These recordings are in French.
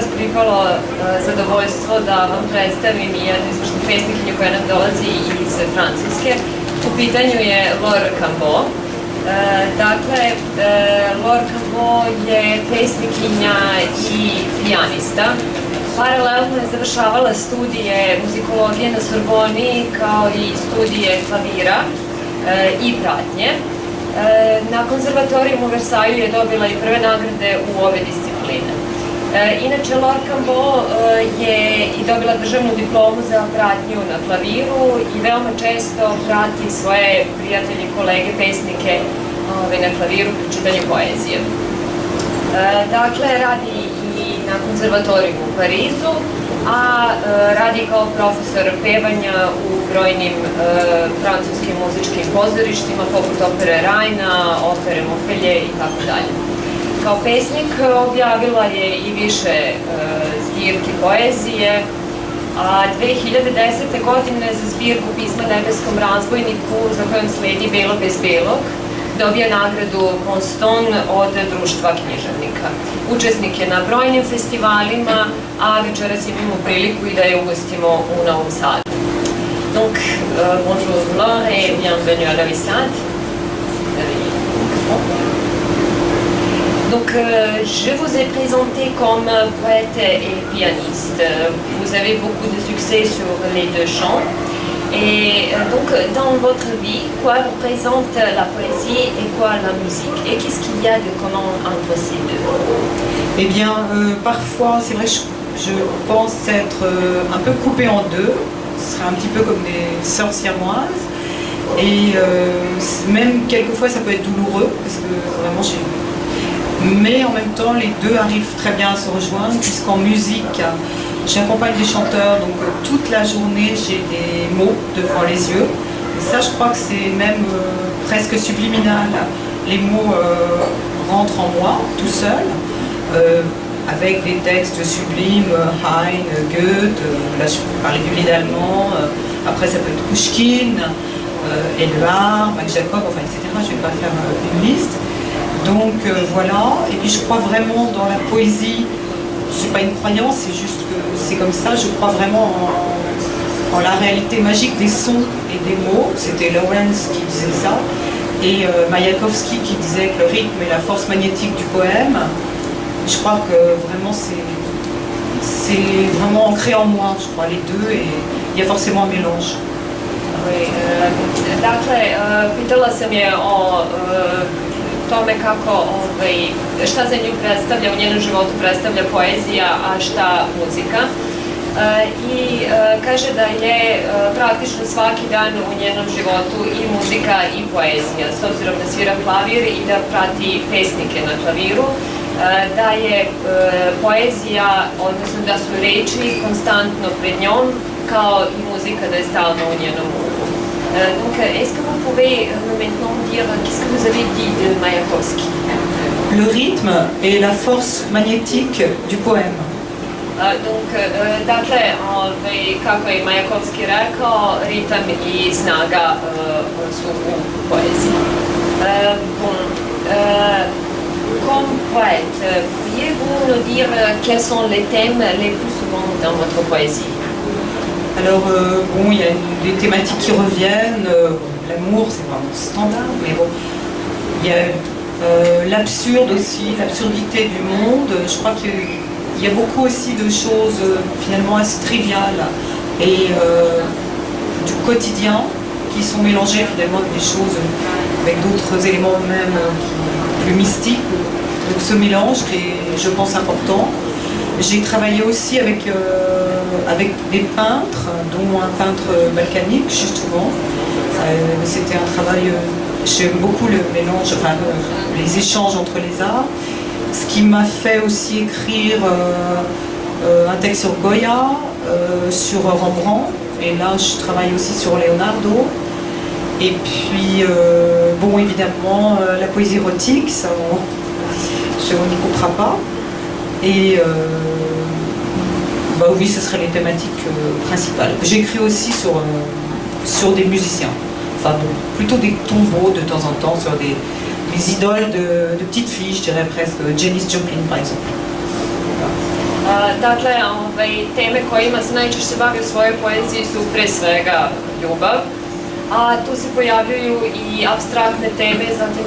večeras pripalo zadovoljstvo da vam predstavim jednu izvršnu pesnikinju koja nam dolazi iz Francuske. U pitanju je Laure Cambo. Dakle, Laure Cambo je pesnikinja i pijanista. Paralelno je završavala studije muzikologije na Sorboni kao i studije klavira i pratnje. Na konzervatoriju u Versaju je dobila i prve nagrade u ove discipline. Inače, Laure Cambo je i dobila državnu diplomu za pratnju na klaviru i veoma često prati svoje prijatelje i kolege pesnike na klaviru pri čitanju poezije. Dakle, radi i na konzervatoriju u Parizu, a radi kao profesor pevanja u brojnim francuskim muzičkim pozorištima poput opere Rajna, opere Mopelje i tako dalje. Kao pesnik objavila je i više zbirki poezije, a 2010. godine za zbirku pisma Nebeskom razbojniku, za kojom sledi Belo bez belog, dobija nagradu Ponston od Društva književnika. Učesnik je na brojnim festivalima, a večeras imamo priliku i da je ugostimo u Novom Sadu. Donc, bonjour Laure et bienvenue à la Vissade. Donc, je vous ai présenté comme poète et pianiste. Vous avez beaucoup de succès sur les deux champs. Et donc, dans votre vie, quoi représente la poésie et quoi la musique? Et qu'est-ce qu'il y a de commun entre ces deux? Eh bien, parfois, c'est vrai, je pense être un peu coupée en deux. Ce serait un petit peu comme des sœurs siamoises. Et même quelquefois, ça peut être douloureux, parce que vraiment, mais en même temps, les deux arrivent très bien à se rejoindre, puisqu'en musique, j'accompagne des chanteurs, donc toute la journée j'ai des mots devant les yeux. Et ça, je crois que c'est même presque subliminal. Les mots rentrent en moi tout seul, avec des textes sublimes, Heine, Goethe, là je parlais du Lied allemand, après ça peut être Pouchkine, Éluard, Max Jacob, enfin etc. Je ne vais pas faire une liste. Donc voilà, et puis je crois vraiment dans la poésie. C'est pas une croyance, c'est juste que c'est comme ça. Je crois vraiment en la réalité magique des sons et des mots. C'était Lawrence qui disait ça. Et Mayakovsky qui disait que le rythme est la force magnétique du poème. Je crois que vraiment c'est vraiment ancré en moi, je crois, les deux, et il y a forcément un mélange. Oui, dakle, pitala sam je o tome kako, šta za nju predstavlja, u njenom životu predstavlja poezija, a šta muzika. I kaže da je praktično svaki dan u njenom životu i muzika i poezija, s obzirom da svira klavir i da prati pesnike na klaviru, da je poezija, odnosno da su reči konstantno pred njom, kao i muzika da je stalno u njenom umu. Donc, est-ce que vous pouvez maintenant dire qu'est-ce que vous avez dit de Mayakovsky? Le rythme est la force magnétique du poème. Dakle, kako je Majakovski rekao, ritam i snaga su u poeziji. Comme poète, pourriez-vous nous dire quels sont les thèmes les plus souvent dans votre poésie? Alors, bon, il y a des thématiques qui reviennent. L'amour, c'est vraiment standard, mais bon, il y a l'absurde aussi, l'absurdité du monde. Je crois qu'il y a beaucoup aussi de choses finalement assez triviales et du quotidien qui sont mélangées finalement avec des choses, avec d'autres éléments même plus mystiques. Donc ce mélange qui est, je pense, important. J'ai travaillé aussi avec des peintres, dont un peintre balkanique justement. C'était un travail, j'aime beaucoup le mélange, enfin les échanges entre les arts. Ce qui m'a fait aussi écrire un texte sur Goya, sur Rembrandt, et là je travaille aussi sur Leonardo. Et puis, bon, évidemment, la poésie érotique, ça on n'y coupera pas. Et bah oui, ce seraient les thématiques principales. J'écris aussi sur des musiciens, enfin bon, plutôt des tombeaux de temps en temps, sur des idoles de petites filles, je dirais presque, Janis Joplin par exemple. Voilà. Dakle, teme kojima se najčešće bavi u svojoj poeziji su pre svega ljubav, a tu se pojavljuju i apstraktne teme, zatim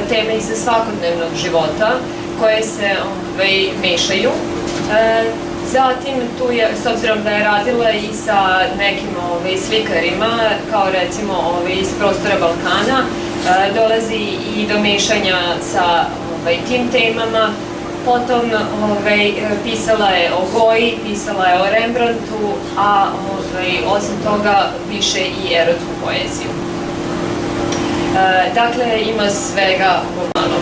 teme iz svakodnevnog života koje se mešaju. Zatim tu je, s obzirom da je radila i sa nekim slikarima, kao recimo iz prostora Balkana, dolazi i do mešanja sa tim temama. Potom pisala je o Goji, pisala je o Rembrandtu, a osim toga piše i erotsku poeziju. Dakle, ima svega pomalo.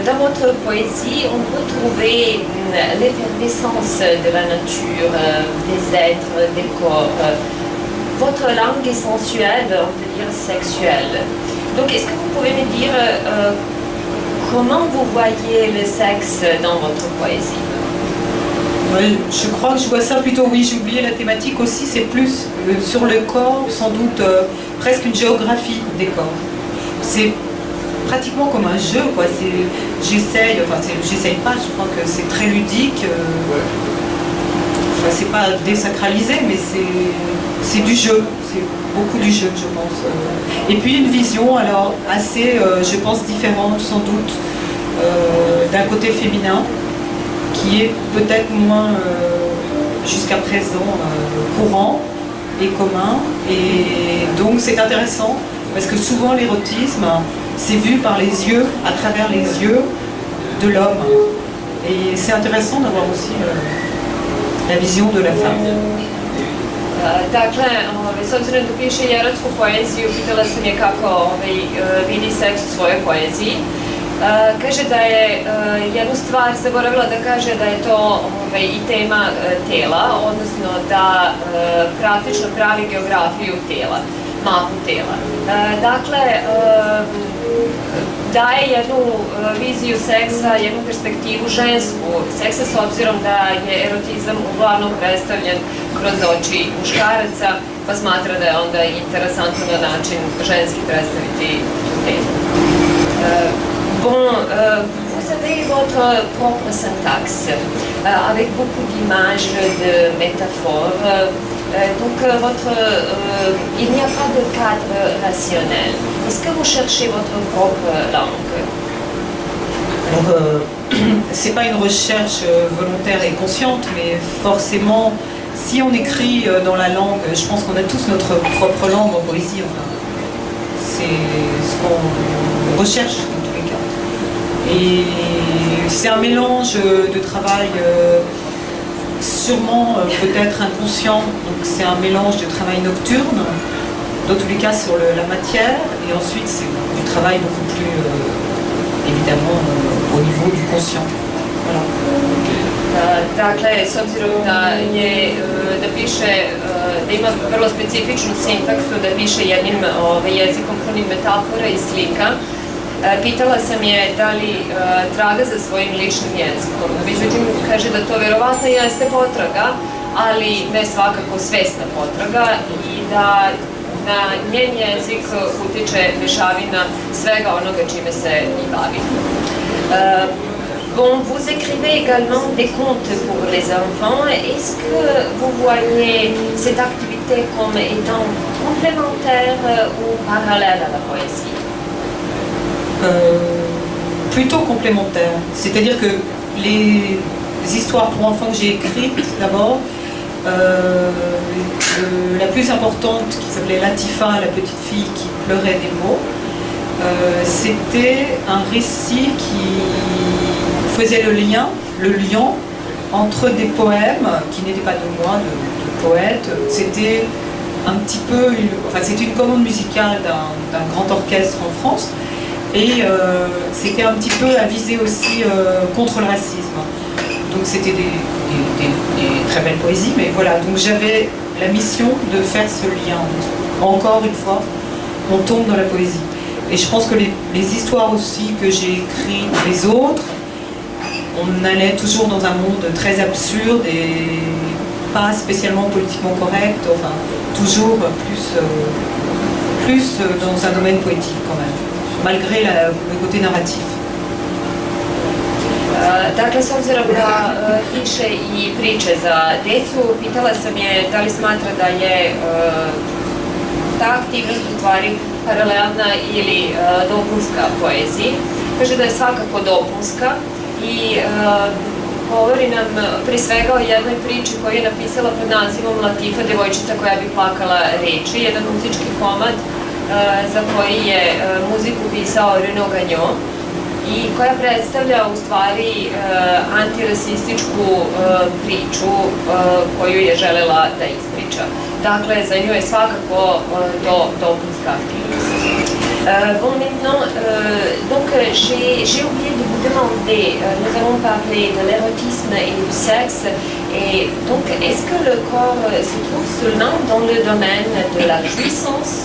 Dans votre poésie, on peut trouver l'effervescence de la nature, des êtres, des corps. Votre langue est sensuelle, on peut dire sexuelle. Donc, est-ce que vous pouvez me dire comment vous voyez le sexe dans votre poésie? Oui, je crois que je vois ça plutôt, oui, j'ai oublié la thématique aussi, c'est plus sur le corps, sans doute presque une géographie des corps. C'est pratiquement comme un jeu, quoi. J'essaye pas, je crois que c'est très ludique. Enfin, c'est pas désacralisé, mais c'est du jeu, c'est beaucoup du jeu, je pense. Et puis une vision, alors, assez, je pense, différente, sans doute, d'un côté féminin, qui est peut-être moins, jusqu'à présent, courant et commun. Et donc c'est intéressant, parce que souvent l'érotisme, c'est vu par les yeux, à travers les yeux de l'homme. Et c'est intéressant d'avoir aussi la vision de la femme. Dakle, s obzirom da piše i erotsku poeziju, pitala sam je kako vidi seks u svojoj poeziji. Kaže da je jednu stvar zaboravila da kaže da je to i tema tela, odnosno da praktično pravi geografiju tela, mapu tela. Dakle, daje jednu viziju seksa, jednu perspektivu žensku seksa, s obzirom da je erotizam uglavnom predstavljen kroz oči muškaraca, pa smatra da je onda interesantno na način ženski predstaviti temu. Bon, vous avez votre propre syntaxe, avec beaucoup d'images, de métaphores. Donc, il n'y a pas de cadre rationnel. Est-ce que vous cherchez votre propre langue? Alors, c'est pas une recherche volontaire et consciente, mais forcément, si on écrit dans la langue, je pense qu'on a tous notre propre langue en poésie. Enfin, c'est ce qu'on recherche dans tous les cas. Et c'est un mélange de travail sûrement peut-être inconscient, donc c'est un mélange de travail nocturne, dans tous les cas sur la matière, et ensuite c'est du travail beaucoup plus évidemment au niveau du conscient. Voilà. Dakle, s obzirom da piše, da ima vrlo specifičnu sintaksu, da piše jednim jezikom punim metafora i slika, pitala sam je da li traga za svojim ličnim jezikom. Međutim, kaže da to verovatno jeste potraga, ali ne svakako svesna potraga i da na njen jezik utiče mešavina svega onoga čime se i bavi. Bon, vous écrivez également des contes pour les enfants. Est-ce que vous voyez cette activité comme étant complémentaire ou parallèle à la poésie? Plutôt complémentaire. C'est-à-dire que les histoires pour enfants que j'ai écrites, d'abord, la plus importante, qui s'appelait Latifa, la petite fille qui pleurait des mots, c'était un récit qui faisait le lien entre des poèmes qui n'étaient pas de moi, de poètes. C'était un petit peu, c'était une commande musicale d'un grand orchestre en France, et c'était un petit peu à viser aussi contre le racisme. Donc c'était des très belles poésies, mais voilà, donc j'avais la mission de faire ce lien. Encore une fois, on tombe dans la poésie. Et je pense que les histoires aussi que j'ai écrites, les autres, on allait toujours dans un monde très absurde et pas spécialement politiquement correct, enfin toujours plus dans un domaine poétique quand même, malgré le côté narratif. Dakle, s obzirom da piše i priče za decu, pitala sam je da li smatra da je ta aktivnost u stvari paralelna ili dopunska poeziji. Kaže da je svakako dopunska i govori nam pri svega o jednoj priči koju je napisala pod nazivom Latifa, devojčica koja bi plakala reči, jedan muzički komad za koji je muziku pisao Renaud Gagnon i koja predstavlja u stvari antirasističku priču koju je želela da ispriča. Dakle, za nju je svakako to dopunska aktivnost. Bon, maintenant, donc j'ai oublié de vous demander, nous allons parler de l'érotisme et du sexe, et donc est-ce que le corps se trouve seulement dans le domaine de la jouissance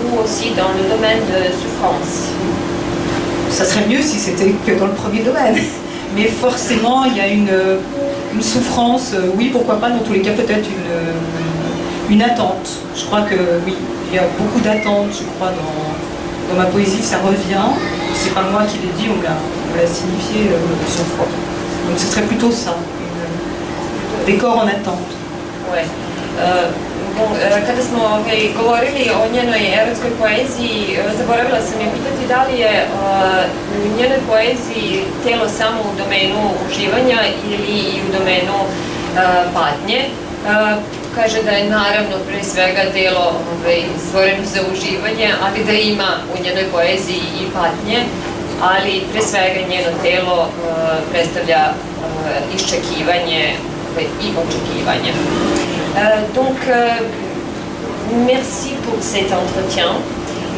ou aussi dans le domaine de souffrance? Ça serait mieux si c'était que dans le premier domaine, mais forcément il y a une souffrance, oui pourquoi pas, dans tous les cas peut-être une attente. Je crois que oui, il y a beaucoup d'attentes, je crois, dans ma poésie, ça revient. C'est pas moi qui l'ai dit, on me l'a signifié sur fois. Donc ce serait plutôt ça, des corps en attente. Ouais. Kada smo govorili o njenoj erotskoj poeziji, zaboravila sam je pitati da li je u njenoj poeziji telo samo u domenu uživanja ili i u domenu patnje. Kaže da je naravno pre svega telo stvoreno za uživanje, ali da ima u njenoj poeziji i patnje, ali pre svega njeno telo predstavlja iščekivanje i očekivanje. Donc, merci pour cet entretien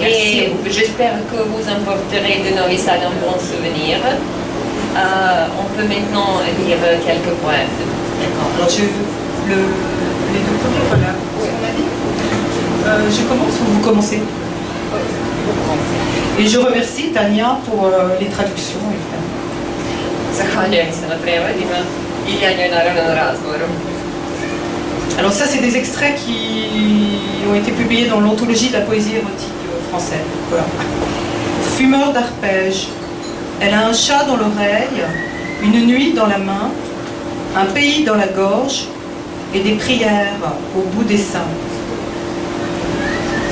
et j'espère que vous emporterez de Novi-Sad un bon souvenir. On peut maintenant lire quelques poèmes. D'accord. Alors, les deux premiers, voilà. Oui. On a dit. Je commence ou vous commencez? Et je remercie Tania pour les traductions, évidemment. Zahvaljujem se na prevodima i ja njoj naravno na razgovoru. Alors ça, c'est des extraits qui ont été publiés dans l'anthologie de la poésie érotique française. Voilà. Fumeur d'arpèges. Elle a un chat dans l'oreille, une nuit dans la main, un pays dans la gorge et des prières au bout des seins.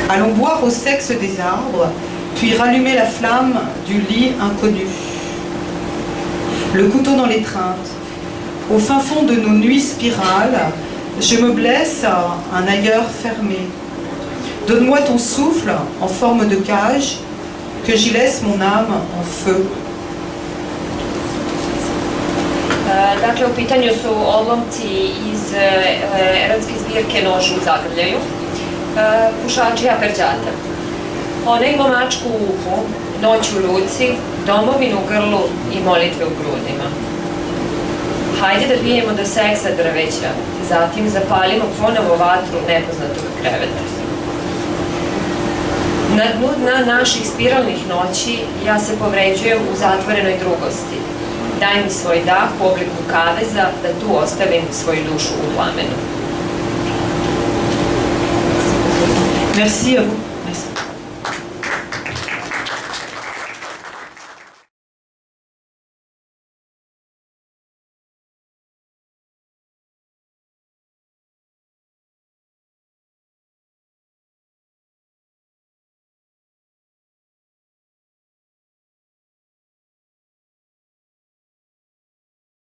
Allons boire au sexe des arbres, puis rallumer la flamme du lit inconnu. Le couteau dans l'étreinte. Au fin fond de nos nuits spirales, je me blesse un ailleurs fermé. Donne-moi ton souffle en forme de cage, que j'y laisse mon âme en feu. Dakle, u pitanju su odlomci iz erotske zbirke Nož u zagrljaju, pušači aperđata. Ona ima mačku u uhu, noć u ruci, domovinu u grlu i molitve u grudima. Hajde da pijemo do seksa drveća, zatim zapalimo ponovo vatru nepoznatog kreveta. Na dnu dna naših spiralnih noći ja se povređujem u zatvorenoj drugosti. Daj mi svoj dah u obliku kaveza da tu ostavim svoju dušu u plamenu. Merci à vous.